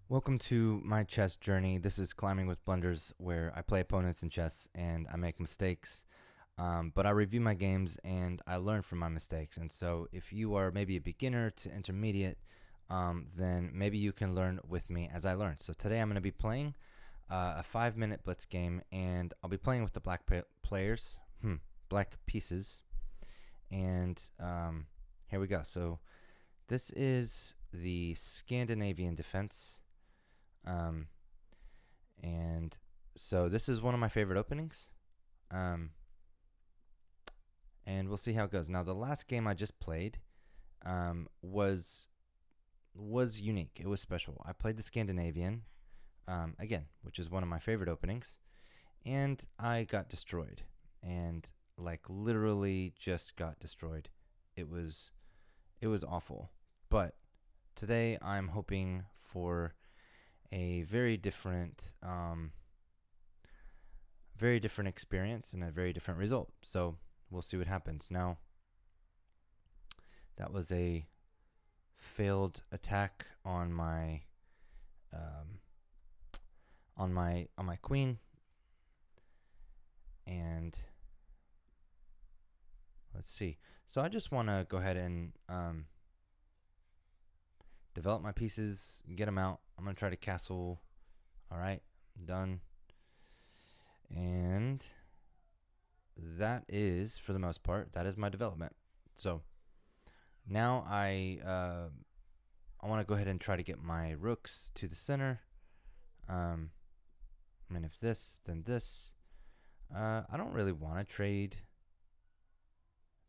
Welcome to my chess journey. This is Climbing with Blunders, where I play opponents in chess and I make mistakes, but I review my games and I learn from my mistakes. And so, if you are maybe a beginner to intermediate, then maybe you can learn with me as I learn. So today I'm going to be playing a 5-minute blitz game, and I'll be playing with the black pieces. And here we go. So this is the Scandinavian defense. And so this is one of my favorite openings. And we'll see how it goes. Now, the last game I just played was unique. It was special. I played the Scandinavian again, which is one of my favorite openings, and I got destroyed, and like literally just got destroyed. It was awful. But today I'm hoping for a very different experience and a very different result. So we'll see what happens. Now, that was a failed attack on my queen, and let's see. So I just want to go ahead and develop my pieces, get them out. I'm going to try to castle. All right, done. And that is, for the most part, that is my development. So now I want to go ahead and try to get my rooks to the center. I mean, if this, then this. I don't really want to trade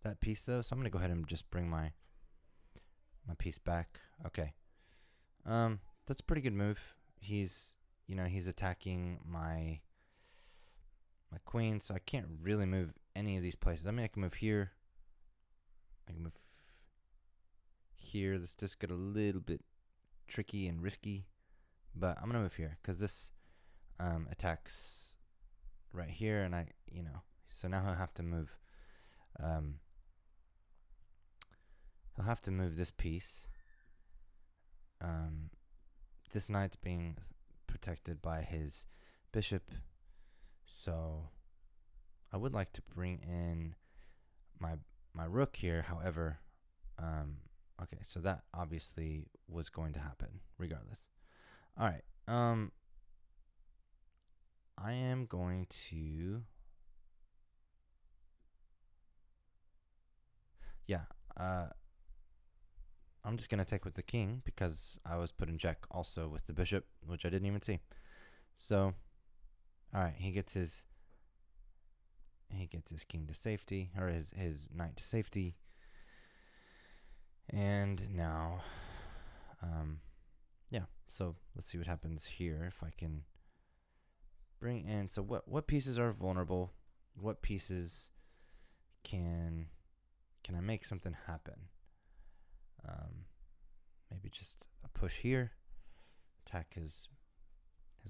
that piece though, so I'm going to go ahead and just bring my piece back. Okay. That's a pretty good move. He's attacking my queen, so I can't really move any of these places. I mean, I can move here. I can move here. This just got a little bit tricky and risky, but I'm gonna move here because this attacks right here, and so now he'll have to move. He'll have to move this piece. This knight's being protected by his bishop, so I would like to bring in my rook here. However, okay, so that obviously was going to happen regardless. All right, I am going to, I'm just going to take with the king because I was put in check also with the bishop, which I didn't even see. So, all right, he gets his king to safety, or his knight to safety. And now, yeah, so let's see what happens here if I can bring in. So what pieces are vulnerable? What pieces can I make something happen? Maybe just a push here, attack his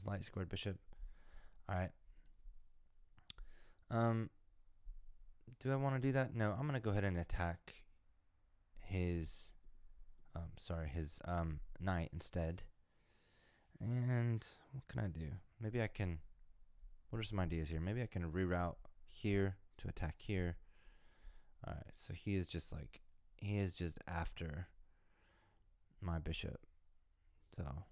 light squared bishop. All right. Do I want to do that? No, I'm gonna go ahead and attack his knight instead. And what can I do? Maybe I can. What are some ideas here? Maybe I can reroute here to attack here. All right. So he is just after my bishop. So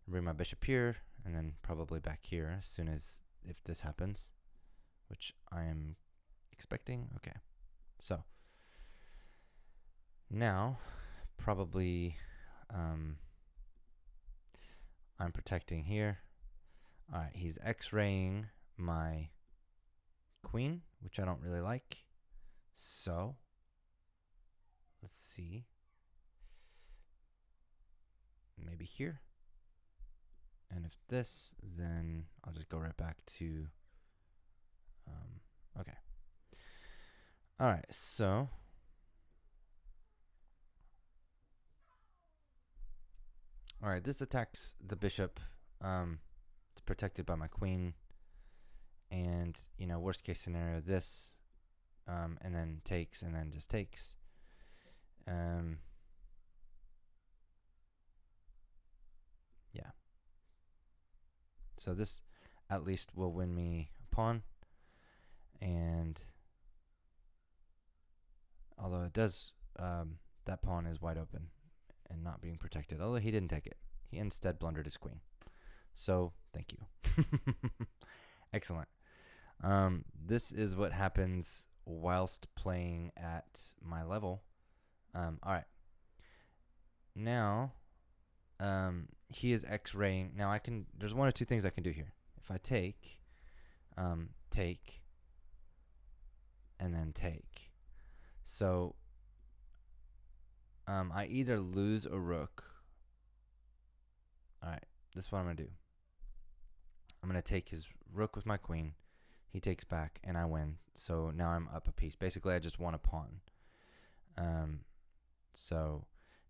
bring my bishop here, and then probably back here as soon as if this happens, which I am expecting. Okay, so now probably I'm protecting here. All right, he's x-raying my queen, which I don't really like. So let's see. Maybe here. And if this, then I'll just go right back to, okay. All right, so this attacks the bishop. It's protected by my queen. And, worst case scenario, this, and then takes, and then just takes. So this at least will win me a pawn. And although it does, that pawn is wide open and not being protected. Although he didn't take it. He instead blundered his queen. So thank you. Excellent. This is what happens whilst playing at my level. All right. Now, he is X-raying. Now there's one or two things I can do here. If I take, take, and then take. So, I either lose a rook. All right, this is what I'm going to do. I'm going to take his rook with my queen. He takes back, and I win. So now I'm up a piece. Basically, I just won a pawn. So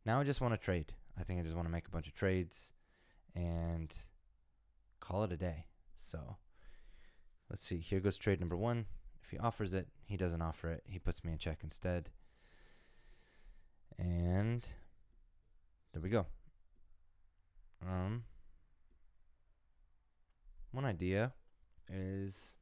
now I just want to trade. I think I just want to make a bunch of trades and call it a day. So let's see. Here goes trade number one. If he offers it, he doesn't offer it. He puts me in check instead. And there we go. One idea is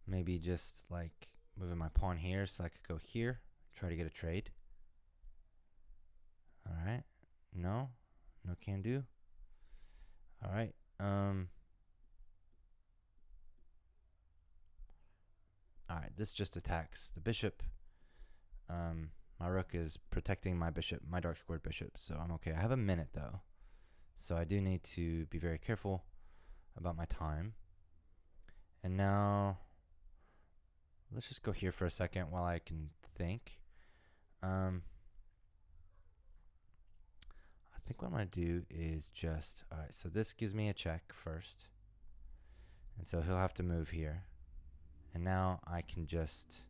maybe just like moving my pawn here so I could go here, try to get a trade. All right. No can do. All right. All right, this just attacks the bishop. My rook is protecting my bishop, my dark squared bishop, so I'm okay. I have a minute though, so I do need to be very careful about my time. And now let's just go here for a second while I can think. I think what I'm going to do is just, all right, so this gives me a check first. And so he'll have to move here. And now I can just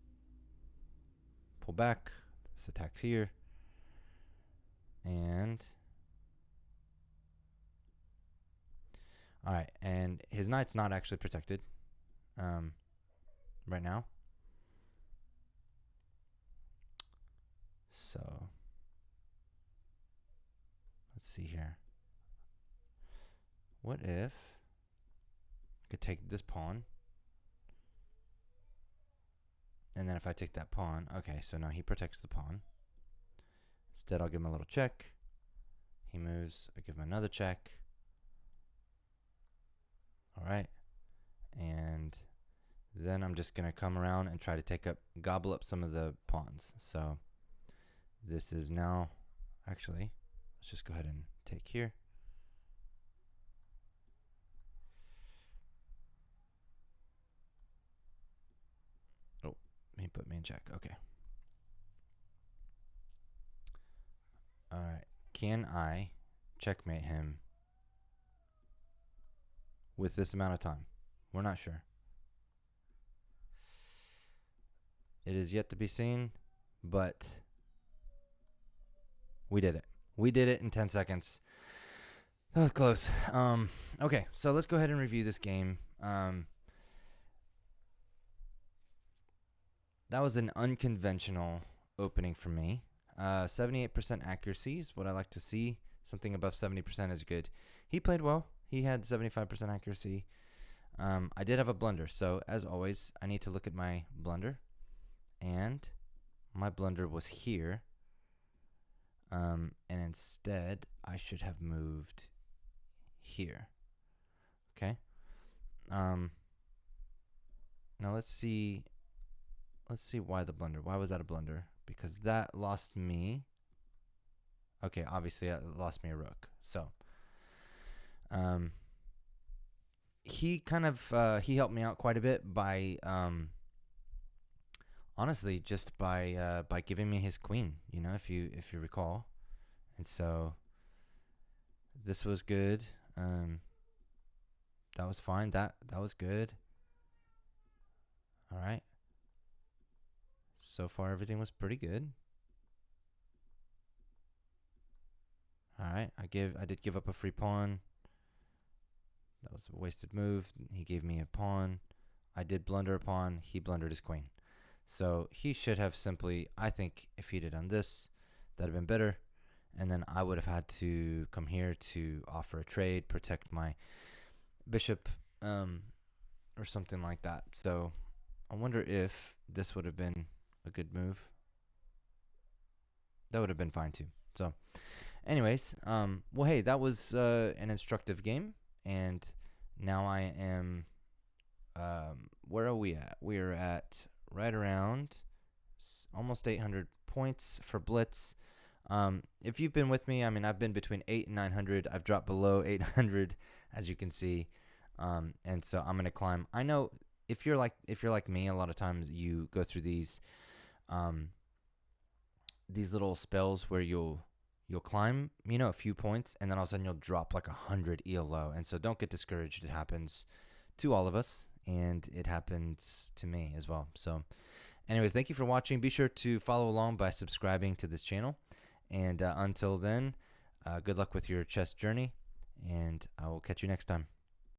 pull back. This attacks here. And, all right, and his knight's not actually protected right now. So let's see here. What if I could take this pawn? And then if I take that pawn, okay, so now he protects the pawn. Instead, I'll give him a little check. He moves, I give him another check. All right. And then I'm just going to come around and try to gobble up some of the pawns. So this is now, actually, let's just go ahead and take here. Oh, he put me in check. Okay. All right. Can I checkmate him with this amount of time? We're not sure. It is yet to be seen, but we did it. We did it in 10 seconds. That was close. Okay, so let's go ahead and review this game. That was an unconventional opening for me. 78% accuracy is what I like to see. Something above 70% is good. He played well. He had 75% accuracy. I did have a blunder. So as always, I need to look at my blunder. And my blunder was here. And instead, I should have moved here. Okay. Now let's see why the blunder. Why was that a blunder? Because that lost me. Okay, obviously it lost me a rook. So, he kind of he helped me out quite a bit by honestly just by giving me his queen. You know, if you recall, and so this was good. That was fine. That was good. All right. So far, everything was pretty good. All right, I did give up a free pawn. That was a wasted move. He gave me a pawn. I did blunder a pawn. He blundered his queen. So he should have simply, I think, if he'd have done this, that'd have been better. and then I would have had to come here to offer a trade, protect my bishop, or something like that. So I wonder if this would have been a good move. That would have been fine too. So anyways, well, hey, that was an instructive game, and now I am, where are we at? We are at right around almost 800 points for Blitz. If you've been with me, I mean, I've been between 8 and 900. I've dropped below 800, as you can see, and so I'm gonna climb. I know if you're like me, a lot of times you go through these little spells where you'll climb, a few points, and then all of a sudden you'll drop like 100 ELO. And so don't get discouraged. It happens to all of us, and it happens to me as well. So anyways, thank you for watching. Be sure to follow along by subscribing to this channel. And until then, good luck with your chess journey, and I will catch you next time.